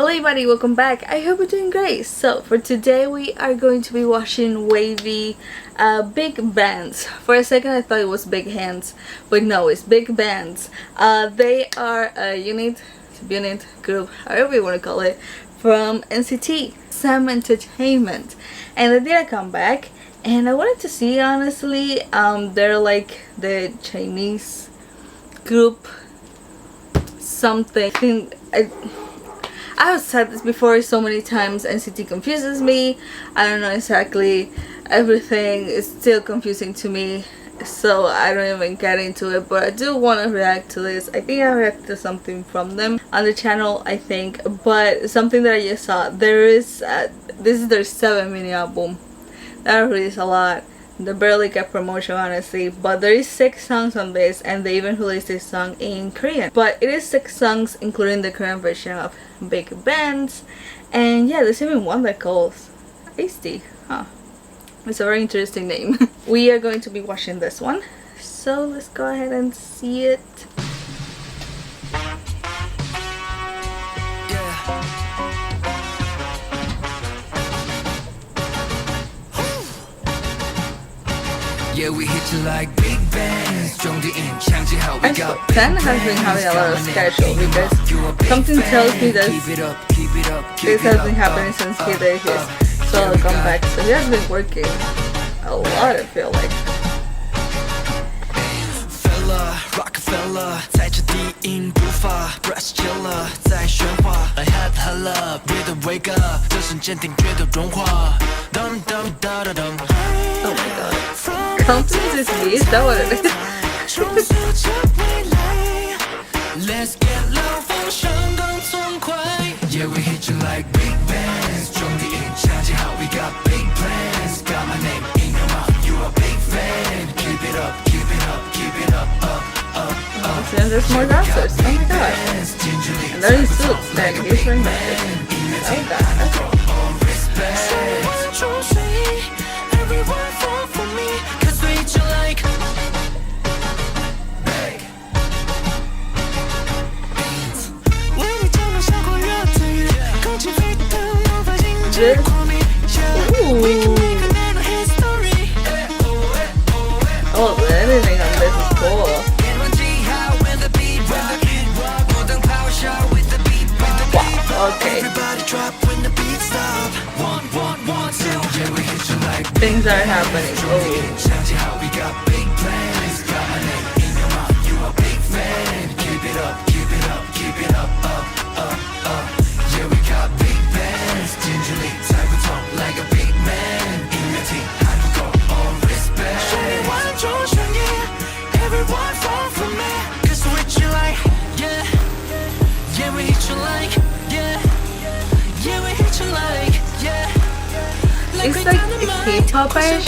Hello everybody, welcome back. I hope you're doing great. So for today we are going to be watching WayV Big Bands. For a second I thought it was Big Hands, but no, it's Big Bands. They are a unit group, however you want to call it, from NCT, Sam Entertainment. And they did a comeback and I wanted to see, honestly, they're like the Chinese group something. I have said this before so many times. NCT confuses me. I don't know exactly. Everything is still confusing to me, so I don't even get into it. But I do want to react to this. I think I reacted to something from them on the channel, I think. But something that I just saw, there is this is their 7-minute album. That really is a lot. They barely get promotion, honestly, but there is 6 songs on this, and they even released this song in Korean. But it is 6 songs, including the Korean version of Big Bands. And yeah, there's even one that calls Tasty. Huh. It's a very interesting name. We are going to be watching this one, so let's go ahead and see it. Yeah, we hit you like big bands. Sam has been having a lot of schedule because something tells me that this has been happening since he did his solo comeback. So he has been working a lot, I feel like. Rockefeller 在这低音步伐 Brush killer 在喧哗 I had hello Rhythm wake up 这声坚定决斗融化 Dum dum da da dum Oh my god. Confidence is me? Is that what it is? Let's get loud 风声更痛快 Yeah, we hit you like big bands 中低音响起好 We got big plans Got my name in your mouth You a big fan Keep it up, keep it up, keep it up, up, up, up And there's more dancers. Oh my god. And they're in suits. Like, he's wearing that. Oh god. Everyone fall for me Cause we eat you like big beans 为你降落下过热的雨空气沸腾魔法禁止狂迷 We can make another history Oh, the editing on this is cool. Wow, okay. Everybody drop when the beat stop 1, 1, 1, 2 Yeah, we hit you like Things are happening. Oh. 想起好 We got big plans Got my name in your mouth You a big fan Keep it up, keep it up, keep it up, up, up, up Yeah, we got big bands 近距离猜不透 Like a big man 音乐厅还不够 All respect 手里玩中声音 Everyone fall for me Cause we hit you like Yeah Yeah, we hit you like Yeah Yeah, we hit you like Yeah It's like K-pop-ish,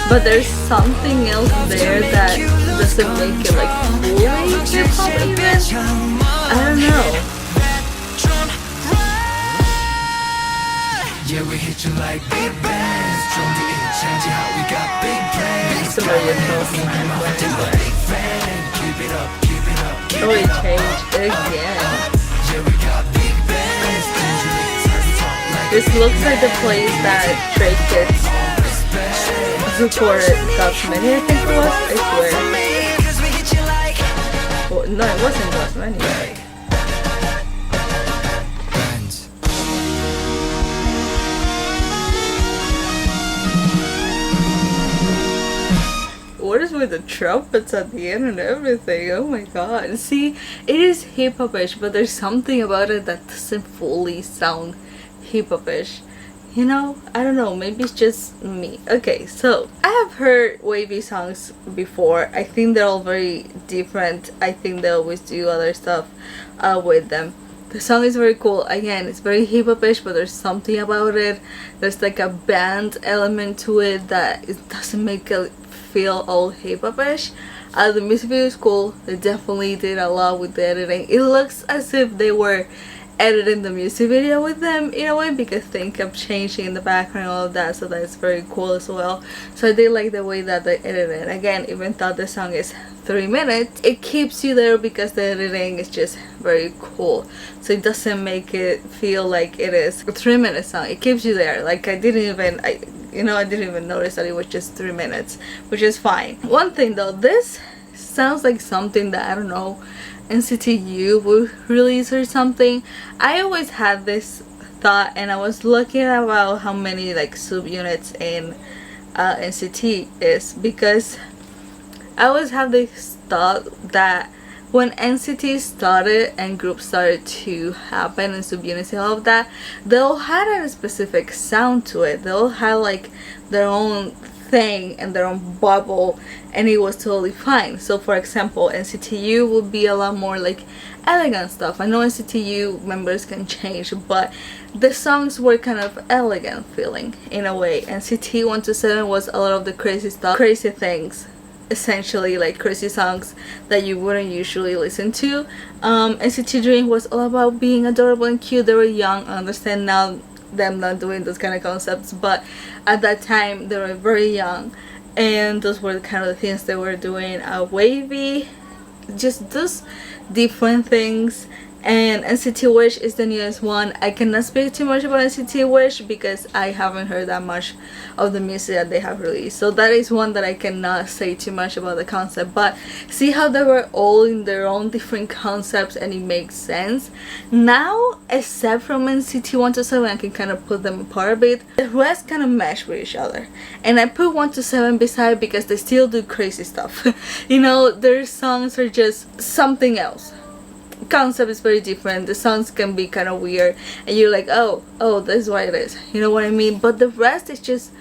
but there's something else there that doesn't make it like fully K-pop even. I don't know. Yeah, we hit you like big bands. 中低音响起好 We got big plans. Somebody told me big fan. Keep it up, keep it up, keep Oh, it it up. changed again. Yeah, we got big bands. 近距离猜不透 Like This looks like the place that Stray Kids recorded Godsmany, I think it was. I swear. Cause we hit you like Well, no, it wasn't Godsmany. bands. What is with the trumpets at the end and everything? Oh my god. See, it is hip-hop-ish, but there's something about it that doesn't fully sound hip-hop-ish. You know, I don't know, maybe it's just me. Okay, so I have heard WayV songs before. I think they're all very different. I think they always do other stuff with them. The song is very cool. Again, it's very hip-hop-ish, but there's something about it. There's like a band element to it that it doesn't make it feel all hip-hop-ish. The music video is cool. They definitely did a lot with the editing. It looks as if they were editing the music video with them in a way, because things kept changing in the background and all of that, so that's very cool as well. So I did like the way that they edited it. Again, even though the song is 3 minutes, it keeps you there because the editing is just very cool, so it doesn't make it feel like it is a 3-minute song. It keeps you there. Like, I didn't even notice that it was just 3 minutes, which is fine. One thing though, this sounds like something that, I don't know, NCTU would release or something. I always had this thought, and I was looking about how many like subunits in NCT is, because I always have this thought that when NCT started and groups started to happen and subunits and all of that, they all had a specific sound to it. They all had like their own thing and their own bubble, and it was totally fine. So for example, NCTU would be a lot more like elegant stuff. I know NCTU members can change, but the songs were kind of elegant feeling in a way. NCT 127 was a lot of the crazy stuff, crazy things, essentially like crazy songs that you wouldn't usually listen to. NCT Dream was all about being adorable and cute. They were young. I understand now them not doing those kind of concepts, but at that time they were very young, and those were the kind of the things they were doing. WayV just does different things, and NCT Wish is the newest one. I cannot speak too much about NCT Wish because I haven't heard that much of the music that they have released, so that is one that I cannot say too much about the concept. But see how they were all in their own different concepts, and it makes sense now, except from NCT 127. I can kind of put them apart a bit. The rest kind of mesh with each other, and I put 127 beside because they still do crazy stuff. You know, their songs are just something else. Concept is very different. The songs can be kind of weird, and you're like, oh, this is what it is. You know what I mean? But the rest is just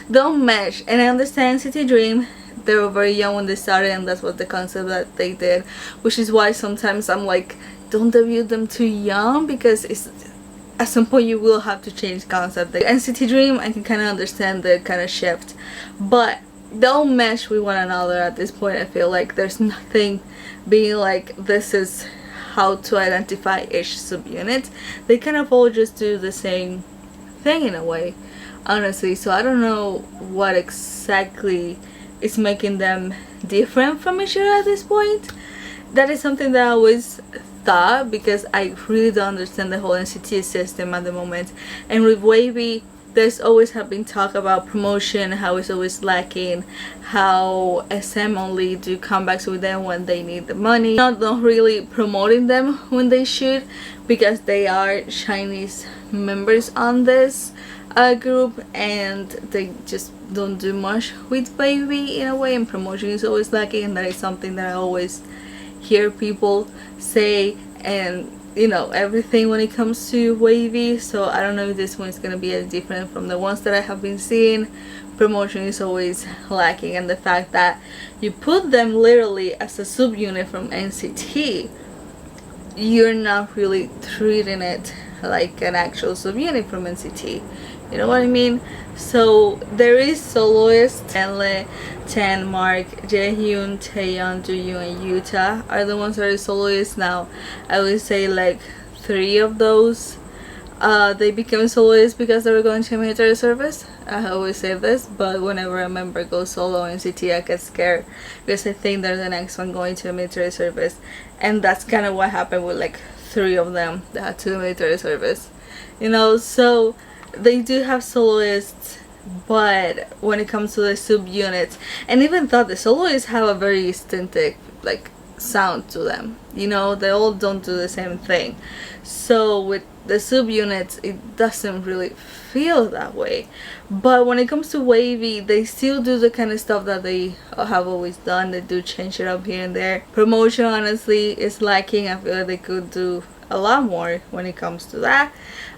don't mesh. And I understand City Dream, they were very young when they started, and that's what the concept that they did, which is why sometimes I'm like, don't debut them too young, because it's at some point you will have to change concept. The NCT Dream, I can kind of understand the kind of shift, but don't mesh with one another at this point. I feel like there's nothing being like, this is how to identify each subunit. They kind of all just do the same thing in a way, honestly. So I don't know what exactly is making them different from each other at this point. That is something that I always thought, because I really don't understand the whole NCT system at the moment. And with WayV, there's always have been talk about promotion, how it's always lacking, how SM only do comebacks with them when they need the money, not really promoting them when they should, because they are Chinese members on this group, and they just don't do much with WayV in a way, and promotion is always lacking. And that is something that I always hear people say, and you know, everything when it comes to WayV. So I don't know if this one is gonna be as different from the ones that I have been seeing. Promotion is always lacking, and the fact that you put them literally as a subunit from NCT, you're not really treating it like an actual subunit from NCT. You know what I mean? So there is soloist, Enle, Tan, Mark, Jaehyun, Taeyeon, Jooyoung, and Yuta are the ones that are soloists now. I would say like 3 of those they became soloists because they were going to military service. I always say this, but whenever a member goes solo in NCT, I get scared because I think they're the next one going to military service, and that's kind of what happened with like 3 of them that had to military service. You know, so they do have soloists, but when it comes to the subunits, and even though the soloists have a very distinctive like sound to them, you know, they all don't do the same thing. So with the subunits, it doesn't really feel that way. But when it comes to WayV, they still do the kind of stuff that they have always done. They do change it up here and there. Promotion honestly is lacking. I feel like they could do a lot more when it comes to that.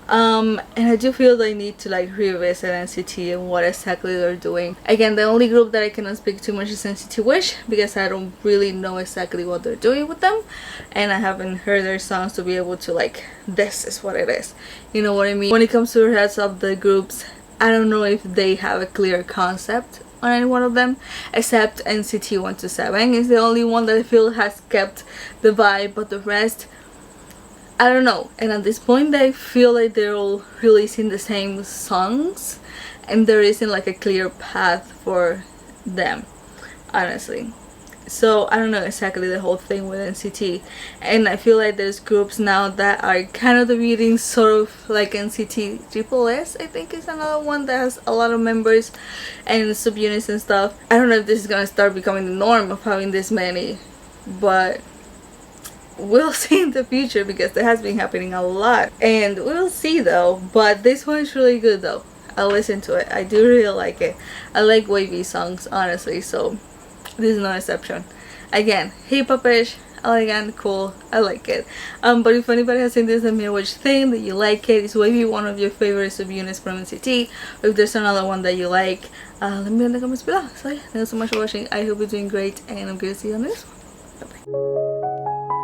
And I do feel they need to like revisit NCT and what exactly they're doing. Again, the only group that I cannot speak too much is NCT Wish, because I don't really know exactly what they're doing with them, and I haven't heard their songs to be able to like, this is what it is. You know what I mean? When it comes to the rest of the groups, I don't know if they have a clear concept on any one of them, except NCT 127 is the only one that I feel has kept the vibe, but the rest, I don't know, and at this point I feel like they're all releasing the same songs and there isn't like a clear path for them, honestly. So I don't know exactly the whole thing with NCT, and I feel like there's groups now that are kind of debuting sort of like NCT Triple S, I think is another one that has a lot of members and subunits and stuff. I don't know if this is gonna start becoming the norm of having this many, but we'll see in the future because it has been happening a lot, and we'll see though. But this one is really good though. I'll listen to it. I do really like it. I like WayV songs, honestly, so this is no exception. Again, hip-hop-ish, elegant, cool, I like it. But if anybody has seen this, let me know which thing that you like it. Is maybe one of your favorite subunits from NCT, or if there's another one that you like, let me know in the comments below. So yeah, thanks so much for watching. I hope you're doing great, and I'm gonna see you on this one. Bye bye.